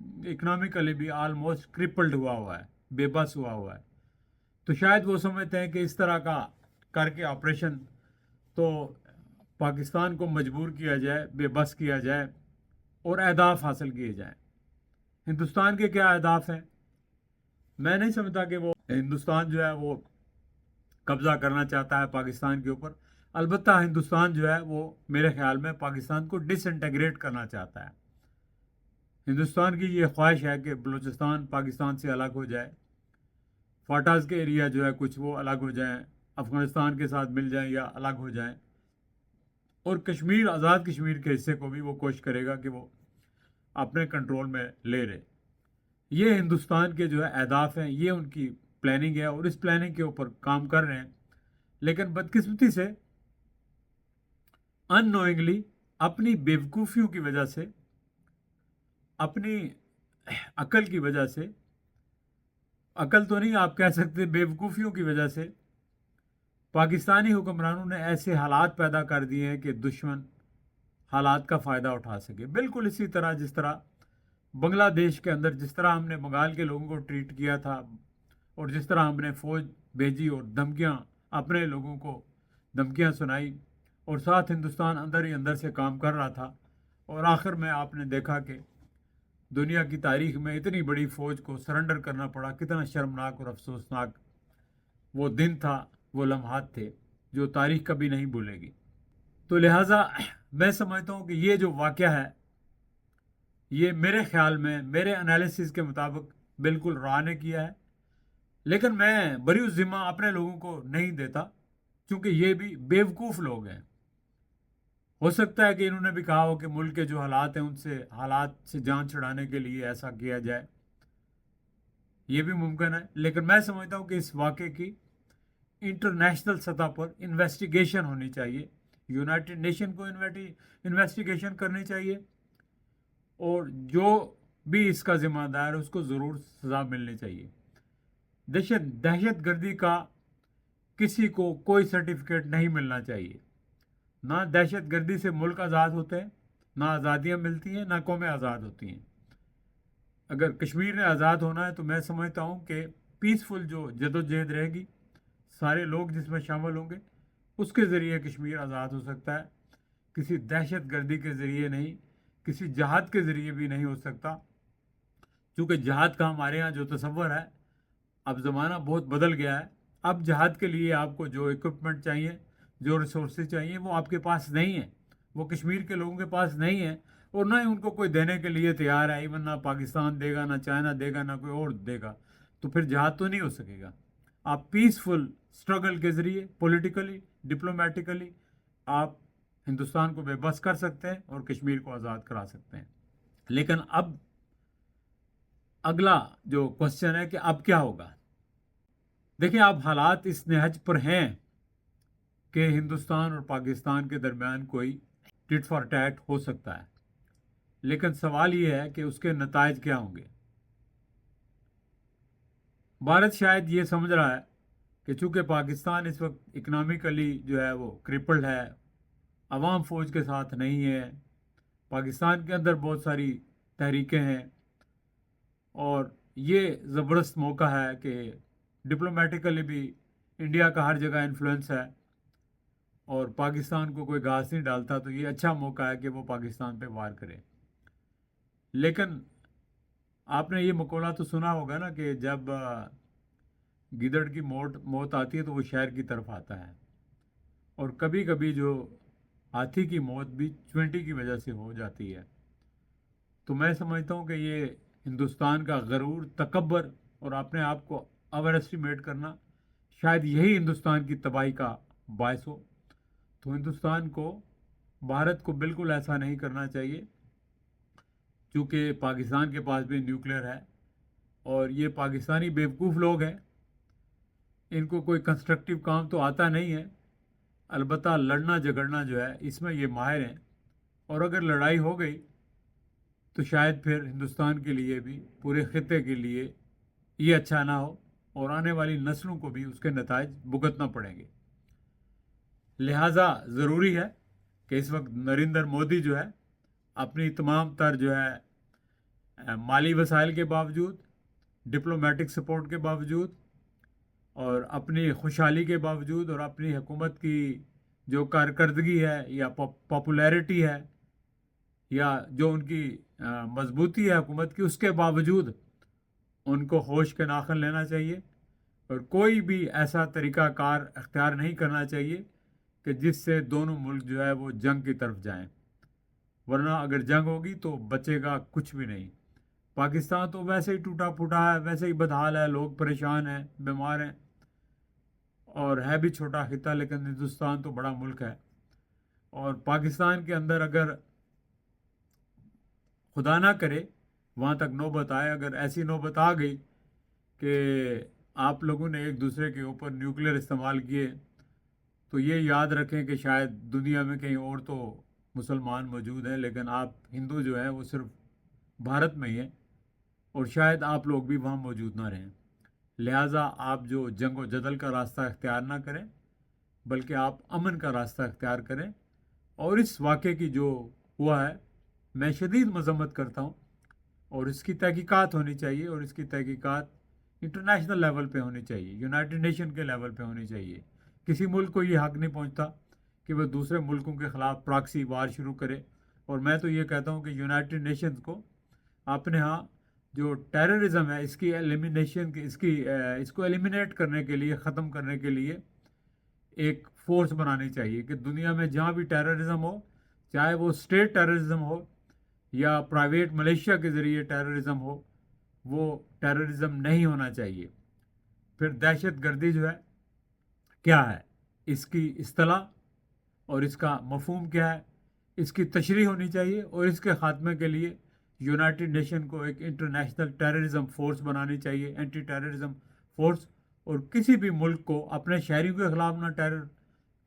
Economically بھی almost کرپلڈ ہوا ہے، بے بس ہوا ہے. تو شاید وہ سمجھتے ہیں کہ اس طرح کا کر کے آپریشن تو پاکستان کو مجبور کیا جائے، بے بس کیا جائے اور اہداف حاصل کیے جائیں. ہندوستان کے کیا اہداف ہیں؟ میں نہیں سمجھتا کہ وہ ہندوستان جو ہے وہ قبضہ کرنا چاہتا ہے پاکستان کے اوپر. البتہ ہندوستان جو ہے وہ میرے خیال میں پاکستان کو ڈس انٹیگریٹ کرنا چاہتا ہے. ہندوستان کی یہ خواہش ہے کہ بلوچستان پاکستان سے الگ ہو جائے، فاٹاز کے ایریا جو ہے کچھ وہ الگ ہو جائیں، افغانستان کے ساتھ مل جائیں یا الگ ہو جائیں، اور کشمیر، آزاد کشمیر کے حصے کو بھی وہ کوشش کرے گا کہ وہ اپنے کنٹرول میں لے رہے. یہ ہندوستان کے جو ہے اہداف ہیں، یہ ان کی پلاننگ ہے اور اس پلاننگ کے اوپر کام کر رہے ہیں. لیکن بدقسمتی سے ان نوئنگلی اپنی بیوقوفیوں کی وجہ سے، اپنی عقل کی وجہ سے، عقل تو نہیں آپ کہہ سکتے، بیوقوفیوں کی وجہ سے پاکستانی حکمرانوں نے ایسے حالات پیدا کر دیے ہیں کہ دشمن حالات کا فائدہ اٹھا سکے. بالکل اسی طرح جس طرح بنگلہ دیش کے اندر جس طرح ہم نے بنگال کے لوگوں کو ٹریٹ کیا تھا اور جس طرح ہم نے فوج بھیجی اور دھمکیاں، اپنے لوگوں کو دھمکیاں سنائی، اور ساتھ ہندوستان اندر ہی اندر سے کام کر رہا تھا، اور آخر میں آپ نے دیکھا کہ دنیا کی تاریخ میں اتنی بڑی فوج کو سرنڈر کرنا پڑا. کتنا شرمناک اور افسوسناک وہ دن تھا، وہ لمحات تھے جو تاریخ کبھی نہیں بھولے گی. تو لہٰذا میں سمجھتا ہوں کہ یہ جو واقعہ ہے، یہ میرے خیال میں، میرے انالیسس کے مطابق بالکل را نے کیا ہے. لیکن میں بری الذمہ اپنے لوگوں کو نہیں دیتا، کیونکہ یہ بھی بیوقوف لوگ ہیں. ہو سکتا ہے کہ انہوں نے بھی کہا ہو کہ ملک کے جو حالات ہیں ان سے، حالات سے جان چھڑانے کے لیے ایسا کیا جائے، یہ بھی ممکن ہے. لیکن میں سمجھتا ہوں کہ اس واقعے کی انٹرنیشنل سطح پر انویسٹیگیشن ہونی چاہیے، یونائٹڈ نیشن کو انویسٹیگیشن کرنی چاہیے، اور جو بھی اس کا ذمہ دار ہے اس کو ضرور سزا ملنی چاہیے. دہشت گردی کا کسی کو کوئی سرٹیفکیٹ نہیں ملنا چاہیے. نہ دہشت گردی سے ملک آزاد ہوتے ہیں، نہ آزادیاں ملتی ہیں، نہ قومیں آزاد ہوتی ہیں. اگر کشمیر نے آزاد ہونا ہے تو میں سمجھتا ہوں کہ پیسفل جو جدوجہد رہے گی، سارے لوگ جس میں شامل ہوں گے، اس کے ذریعے کشمیر آزاد ہو سکتا ہے. کسی دہشت گردی کے ذریعے نہیں، کسی جہاد کے ذریعے بھی نہیں ہو سکتا، کیونکہ جہاد کا ہمارے ہاں جو تصور ہے، اب زمانہ بہت بدل گیا ہے. اب جہاد کے لیے آپ کو جو اکوپمنٹ چاہیے، جو ریسورسز چاہیے، وہ آپ کے پاس نہیں ہیں، وہ کشمیر کے لوگوں کے پاس نہیں ہیں، اور نہ ہی ان کو کوئی دینے کے لیے تیار ہے. ایون نہ پاکستان دے گا، نہ چائنا دے گا، نہ کوئی اور دے گا. تو پھر جہاد تو نہیں ہو سکے گا. آپ پیسفل اسٹرگل کے ذریعے، پولیٹیکلی، ڈپلومیٹیکلی آپ ہندوستان کو بے بس کر سکتے ہیں اور کشمیر کو آزاد کرا سکتے ہیں. لیکن اب اگلا جو کوشچن ہے کہ اب کیا ہوگا. دیکھیں، اب حالات اس نہج پر ہیں کہ ہندوستان اور پاکستان کے درمیان کوئی ٹٹ فار ٹیٹ ہو سکتا ہے. لیکن سوال یہ ہے کہ اس کے نتائج کیا ہوں گے. بھارت شاید یہ سمجھ رہا ہے کہ چونکہ پاکستان اس وقت اکنامکلی جو ہے وہ کرپلڈ ہے، عوام فوج کے ساتھ نہیں ہے، پاکستان کے اندر بہت ساری تحریکیں ہیں، اور یہ زبردست موقع ہے کہ ڈپلومیٹیکلی بھی انڈیا کا ہر جگہ انفلوئنس ہے اور پاکستان کو کوئی گھاس نہیں ڈالتا، تو یہ اچھا موقع ہے کہ وہ پاکستان پہ وار کرے. لیکن آپ نے یہ مقولہ تو سنا ہوگا نا کہ جب گیدڑ کی موت آتی ہے تو وہ شہر کی طرف آتا ہے، اور کبھی کبھی جو ہاتھی کی موت بھی چونٹی کی وجہ سے ہو جاتی ہے. تو میں سمجھتا ہوں کہ یہ ہندوستان کا غرور، تکبر اور اپنے آپ کو اوور ایسٹیمیٹ کرنا، شاید یہی ہندوستان کی تباہی کا باعث ہو. تو ہندوستان کو، بھارت کو بالکل ایسا نہیں کرنا چاہیے، چونکہ پاکستان کے پاس بھی نیوکلیئر ہے، اور یہ پاکستانی بیوقوف لوگ ہیں، ان کو کوئی کنسٹرکٹیو کام تو آتا نہیں ہے. البتہ لڑنا جھگڑنا جو ہے اس میں یہ ماہر ہیں، اور اگر لڑائی ہو گئی تو شاید پھر ہندوستان کے لیے بھی، پورے خطے کے لیے یہ اچھا نہ ہو، اور آنے والی نسلوں کو بھی اس کے نتائج بھگتنا پڑیں گے. لہٰذا ضروری ہے کہ اس وقت نریندر مودی جو ہے اپنی تمام تر جو ہے مالی وسائل کے باوجود، ڈپلومیٹک سپورٹ کے باوجود، اور اپنی خوشحالی کے باوجود، اور اپنی حکومت کی جو کارکردگی ہے یا پاپولیرٹی ہے یا جو ان کی مضبوطی ہے حکومت کی، اس کے باوجود ان کو ہوش کے ناخن لینا چاہیے اور کوئی بھی ایسا طریقہ کار اختیار نہیں کرنا چاہیے کہ جس سے دونوں ملک جو ہے وہ جنگ کی طرف جائیں، ورنہ اگر جنگ ہوگی تو بچے گا کچھ بھی نہیں۔ پاکستان تو ویسے ہی ٹوٹا پھوٹا ہے، ویسے ہی بدحال ہے، لوگ پریشان ہیں، بیمار ہیں، اور ہے بھی چھوٹا خطہ لیکن ہندوستان تو بڑا ملک ہے۔ اور پاکستان کے اندر اگر خدا نہ کرے وہاں تک نوبت آئے، اگر ایسی نوبت آ گئی کہ آپ لوگوں نے ایک دوسرے کے اوپر نیوکلیر استعمال کیے، تو یہ یاد رکھیں کہ شاید دنیا میں کہیں اور تو مسلمان موجود ہیں، لیکن آپ ہندو جو ہیں وہ صرف بھارت میں ہی ہیں، اور شاید آپ لوگ بھی وہاں موجود نہ رہیں۔ لہٰذا آپ جو جنگ و جدل کا راستہ اختیار نہ کریں، بلکہ آپ امن کا راستہ اختیار کریں۔ اور اس واقعے کی جو ہوا ہے، میں شدید مذمت کرتا ہوں، اور اس کی تحقیقات ہونی چاہیے، اور اس کی تحقیقات انٹرنیشنل لیول پہ ہونی چاہیے، یونائٹڈ نیشن کے لیول پہ ہونی چاہیے۔ کسی ملک کو یہ حق نہیں پہنچتا کہ وہ دوسرے ملکوں کے خلاف پراکسی وار شروع کرے، اور میں تو یہ کہتا ہوں کہ یونائٹڈ نیشنز کو اپنے ہاں جو ٹیررزم ہے اس کی ایلیمینیشن اس کو ایلیمینیٹ کرنے کے لیے، ختم کرنے کے لیے ایک فورس بنانی چاہیے کہ دنیا میں جہاں بھی ٹیررزم ہو، چاہے وہ اسٹیٹ ٹیررزم ہو یا پرائیویٹ ملیشیا کے ذریعے ٹیررزم ہو، وہ ٹیررزم نہیں ہونا چاہیے۔ پھر دہشت گردی جو ہے کیا ہے، اس کی اصطلاح اور اس کا مفہوم کیا ہے، اس کی تشریح ہونی چاہیے، اور اس کے خاتمے کے لیے یونائٹڈ نیشن کو ایک انٹرنیشنل ٹیررزم فورس بنانی چاہیے، اینٹی ٹیررزم فورس، اور کسی بھی ملک کو اپنے شہریوں کے خلاف نہ ٹیرر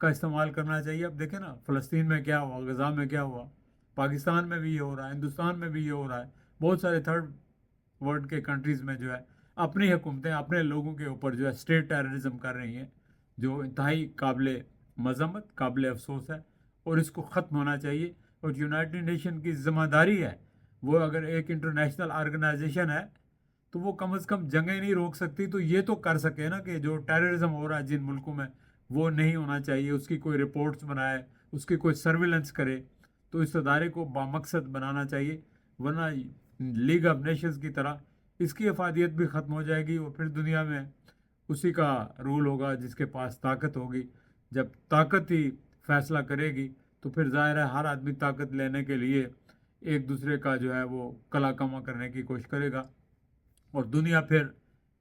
کا استعمال کرنا چاہیے۔ اب دیکھیں نا فلسطین میں کیا ہوا، غزہ میں کیا ہوا، پاکستان میں بھی یہ ہو رہا ہے، ہندوستان میں بھی یہ ہو رہا ہے، بہت سارے تھرڈ ورلڈ کے کنٹریز میں جو ہے اپنی حکومتیں اپنے لوگوں کے اوپر جو ہے اسٹیٹ ٹیررزم کر رہی ہیں، جو انتہائی قابل مذمت، قابل افسوس ہے، اور اس کو ختم ہونا چاہیے۔ اور یونائٹڈ نیشن کی ذمہ داری ہے، وہ اگر ایک انٹرنیشنل آرگنائزیشن ہے تو وہ کم از کم جنگیں نہیں روک سکتی، تو یہ تو کر سکے نا کہ جو ٹیررزم ہو رہا ہے جن ملکوں میں، وہ نہیں ہونا چاہیے، اس کی کوئی رپورٹس بنائے، اس کی کوئی سرویلنس کرے، تو اس ادارے کو بامقصد بنانا چاہیے، ورنہ لیگ آف نیشنز کی طرح اس کی افادیت بھی ختم ہو جائے گی، اور پھر دنیا میں اسی کا رول ہوگا جس کے پاس طاقت ہوگی۔ جب طاقت ہی فیصلہ کرے گی تو پھر ظاہر ہے ہر آدمی طاقت لینے کے لیے ایک دوسرے کا جو ہے وہ کلا کما کرنے کی کوشش کرے گا، اور دنیا پھر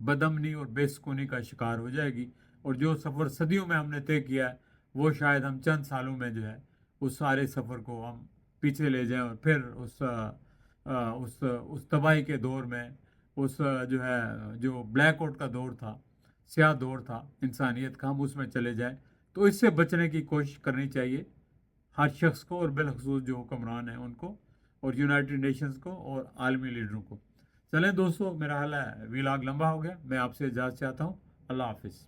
بدامنی اور بے سکونی کا شکار ہو جائے گی، اور جو سفر صدیوں میں ہم نے طے کیا ہے وہ شاید ہم چند سالوں میں جو ہے اس سارے سفر کو ہم پیچھے لے جائیں، اور پھر اس تباہی کے دور میں، اس جو ہے جو بلیک آؤٹ کا دور تھا، سیاہ دور تھا انسانیت کا، ہم اس میں چلے جائیں۔ تو اس سے بچنے کی کوشش کرنی چاہیے ہر شخص کو، اور بالخصوص جو حکمران ہیں ان کو، اور یونائٹڈ نیشنز کو، اور عالمی لیڈروں کو۔ چلیں دوستو، میرا حال ہے ویلاگ لمبا ہو گیا، میں آپ سے اجازت چاہتا ہوں۔ اللہ حافظ۔